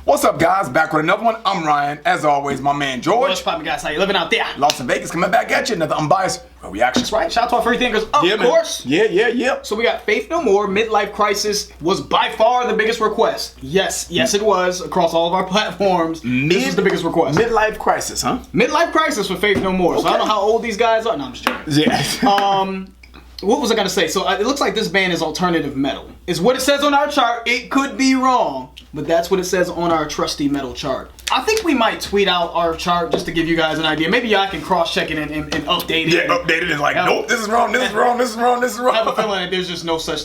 What's up, guys? Back with another one. I'm Ryan. As always, my man George. What's poppin', guys? How you living out there? Las Vegas coming back at you. Another unbiased reaction. That's right. Shout out to our free thinkers, of course. Man. Yeah. So we got Faith No More. Midlife Crisis was by far the biggest request. Yes, it was across all of our platforms. This is the biggest request. Midlife Crisis, huh? Midlife Crisis for Faith No More. Okay. So I don't know how old these guys are. No, I'm just joking. Yeah. What was I gonna say? So it looks like this band is alternative metal. Is what it says on our chart. It could be wrong, but that's what it says on our trusty metal chart. I think we might tweet out our chart just to give you guys an idea. Maybe I can cross-check it and update it. Yeah, update it. It's like, nope, this is wrong, this is wrong, this is wrong, this is wrong. I have a feeling that there's no such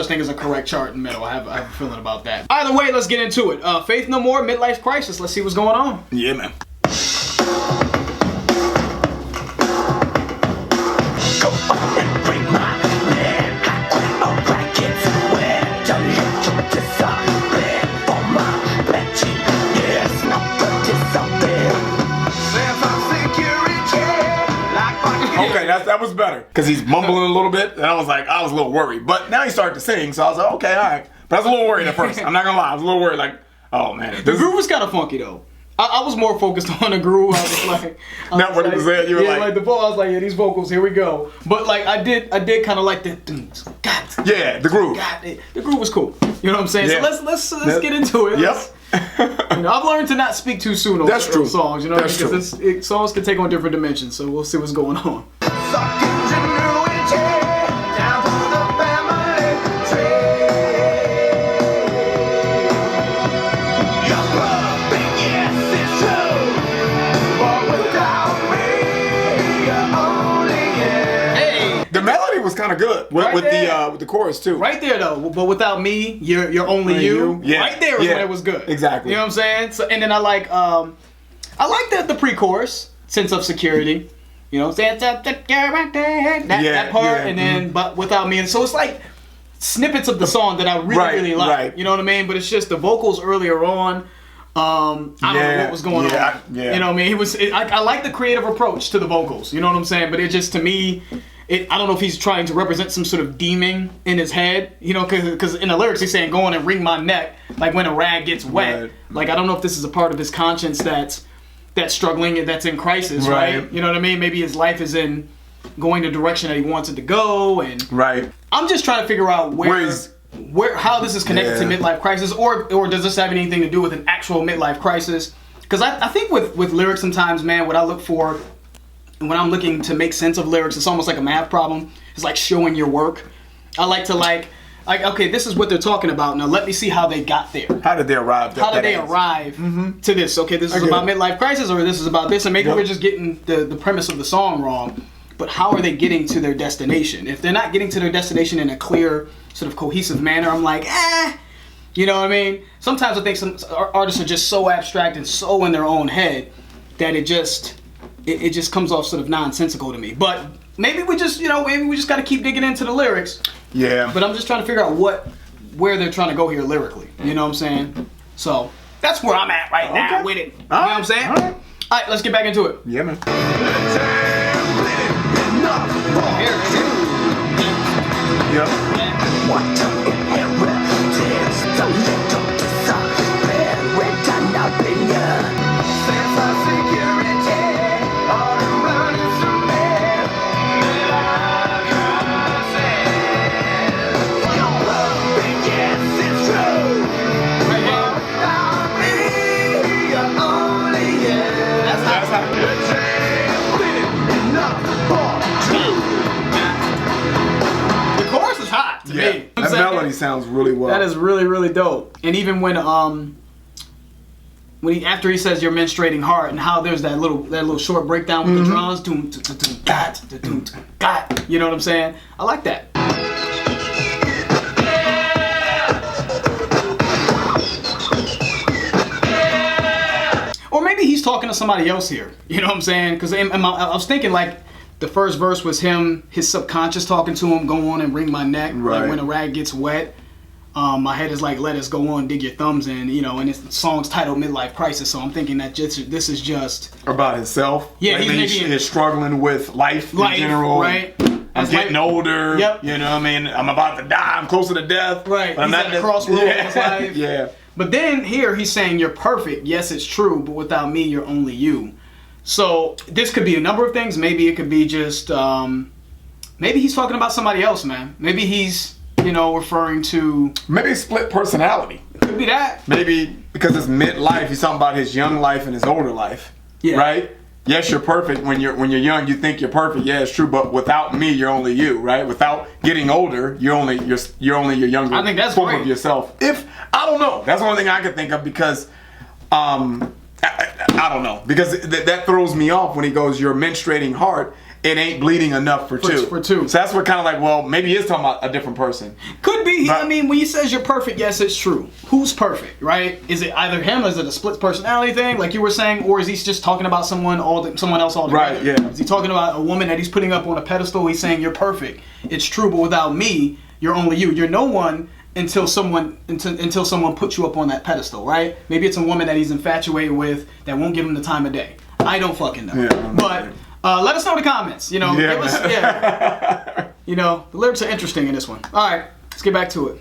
thing as a correct chart in metal. I have a feeling about that. Either way, let's get into it. Faith No More, Midlife Crisis. Let's see what's going on. Yeah, man. Okay, that was better. Because he's mumbling a little bit, and I was a little worried. But now he started to sing, so I was like, okay, all right. But I was a little worried at first. I'm not going to lie. I was a little worried, like, oh, man. The groove was kind of funky, though. I was more focused on the groove. I was like... Not what he was saying. You were like... the vocal, I was like, yeah, these vocals, here we go. But, like, I did kind of like the... Yeah, the groove. The groove was cool. You know what I'm saying? Yeah. So let's get into it. Yep. I've learned to not speak too soon on songs, you know, because songs can take on different dimensions. So we'll see what's going on. The melody was kind of good with the chorus too. Right there though, but without me, you're only you. Yeah. Right there is when it was good. Exactly. You know what I'm saying? So and then I like the pre-chorus, sense of security. You know, sense of security. That part, and then but without me, and so it's like snippets of the song that I really like. Right. You know what I mean? But it's just the vocals earlier on. I don't know what was going on. Yeah. You know what I mean? I like the creative approach to the vocals. You know what I'm saying? But it just to me. I don't know if he's trying to represent some sort of demon in his head, you know, because in the lyrics he's saying, go on and wring my neck, like when a rag gets wet. Right. Like, I don't know if this is a part of his conscience that's struggling and that's in crisis, right? You know what I mean? Maybe his life is in going the direction that he wants it to go. And I'm just trying to figure out how this is connected to midlife crisis, or does this have anything to do with an actual midlife crisis? Because I think with lyrics sometimes, man, what I look for, when I'm looking to make sense of lyrics, it's almost like a math problem. It's like showing your work. I like to okay, this is what they're talking about. Now let me see how they got there. How did they arrive? How did they arrive to this? Okay, this is about midlife crisis, or this is about this, and maybe we're just getting the premise of the song wrong. But how are they getting to their destination? If they're not getting to their destination in a clear, sort of cohesive manner, I'm like, you know what I mean? Sometimes I think some artists are just so abstract and so in their own head that it just comes off sort of nonsensical to me. But maybe we just got to keep digging into the lyrics. Yeah. But I'm just trying to figure out where they're trying to go here lyrically. You know what I'm saying? So that's where I'm at right now with it. You know what I'm saying? All right, let's get back into it. Yeah, man. Yeah, that melody sounds really well. That is really, really dope. And even when after he says you're menstruating hard, and how there's that little short breakdown with the drums, you know what I'm saying? I like that. Or maybe he's talking to somebody else here. You know what I'm saying? Because I was thinking like. The first verse was his subconscious talking to him, go on and wring my neck, like when a rag gets wet. My head is like, let us go on, dig your thumbs in, you know, and the song's titled Midlife Crisis, so I'm thinking that this is just... About himself? Yeah, like he's struggling with life in general. Right. I'm getting older, yep. You know what I mean? I'm about to die, I'm closer to death. Right, But he's at the crossroads of his life. Yeah. But then here he's saying you're perfect. Yes, it's true, but without me, you're only you. So this could be a number of things. Maybe it could be just, maybe he's talking about somebody else, man. Maybe he's, referring to... Maybe split personality. Could be that. Maybe because it's midlife, he's talking about his young life and his older life. Yeah. Right? Yes, you're perfect. When you're young, you think you're perfect. Yeah, it's true. But without me, you're only you, right? Without getting older, you're only your younger I think that's form great. of yourself. I don't know. That's the only thing I can think of because, I don't know, because that throws me off when he goes, "Your menstruating heart, it ain't bleeding enough for two." For two. So that's what kind of like, well, maybe he is talking about a different person. Could be. But, when he says you're perfect, yes, it's true. Who's perfect, right? Is it either him, or is it a split personality thing, like you were saying, or is he just talking about someone else altogether? Right, yeah. Is he talking about a woman that he's putting up on a pedestal? He's saying you're perfect. It's true, but without me, you're only you. You're no one until someone puts you up on that pedestal, right? Maybe it's a woman that he's infatuated with that won't give him the time of day. I don't fucking know. Yeah, but let us know in the comments. Give us, the lyrics are interesting in this one. All right, let's get back to it.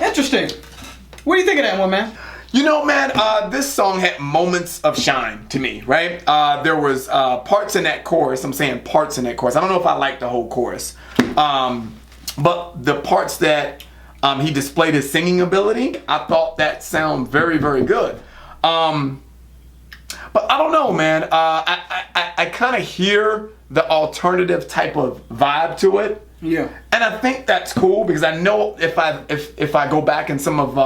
Interesting. What do you think of that one, man? Man, this song had moments of shine to me, right? There was parts in that chorus. I'm saying parts in that chorus. I don't know if I like the whole chorus. But the parts that he displayed his singing ability, I thought that sounded very, very good. But I don't know, man. I kind of hear the alternative type of vibe to it. Yeah. And I think that's cool because I know if I go back in some of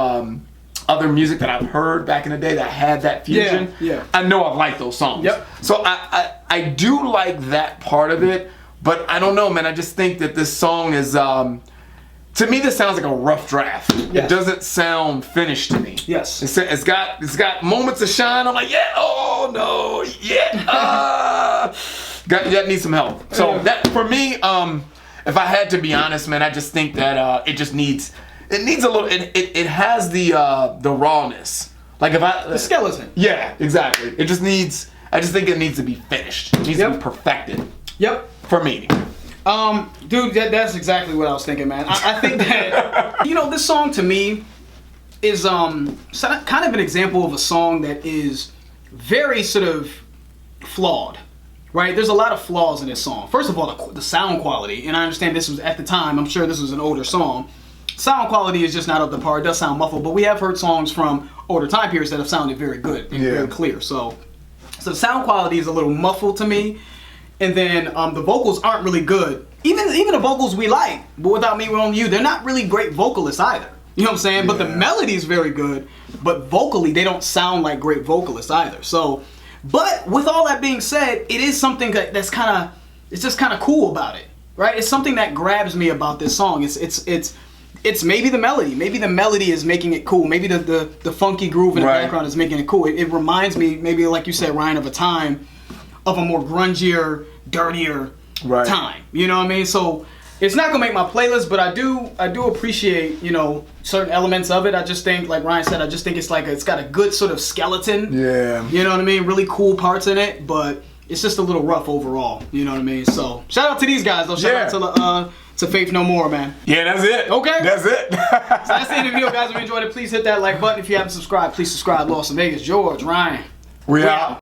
other music that I've heard back in the day that had that fusion, I know I've liked those songs. Yep. So I do like that part of it, but I don't know, man. I just think that this song is to me this sounds like a rough draft. Yes. It doesn't sound finished to me. Yes. It's got moments of shine. I'm like, yeah, oh no, yeah, that needs some help. So that for me, if I had to be honest, man, I just think that it needs a little. It has the rawness. Like the skeleton. Yeah, exactly. I just think it needs to be finished. It needs to be perfected. Yep. For me. Dude, that's exactly what I was thinking, man. I think that this song to me is kind of an example of a song that is very sort of flawed. Right, there's a lot of flaws in this song. First of all, the sound quality, and I understand this was at the time. I'm sure this was an older song. Sound quality is just not up to par. It does sound muffled, but we have heard songs from older time periods that have sounded very good and very clear. So the sound quality is a little muffled to me, and then the vocals aren't really good. Even the vocals we like, but without me, we're on you. They're not really great vocalists either. You know what I'm saying? Yeah. But the melody is very good, but vocally they don't sound like great vocalists either. So. But with all that being said, it is something that's it's just kind of cool about it, right? It's something that grabs me about this song. It's maybe the melody. Maybe the melody is making it cool. Maybe the funky groove in the background is making it cool. It reminds me, maybe like you said, Ryan, of a time of a more grungier, dirtier time. You know what I mean? So it's not gonna make my playlist, but I do appreciate certain elements of it. I just think, like Ryan said, it's it's got a good sort of skeleton. Yeah. You know what I mean? Really cool parts in it, but it's just a little rough overall. You know what I mean? So shout out to these guys though. Shout out to Faith No More, man. Yeah, that's it. Okay. That's it. So that's the end of the video, guys. If you enjoyed it, please hit that like button. If you haven't subscribed, please subscribe. Las Vegas, George, Ryan. We out.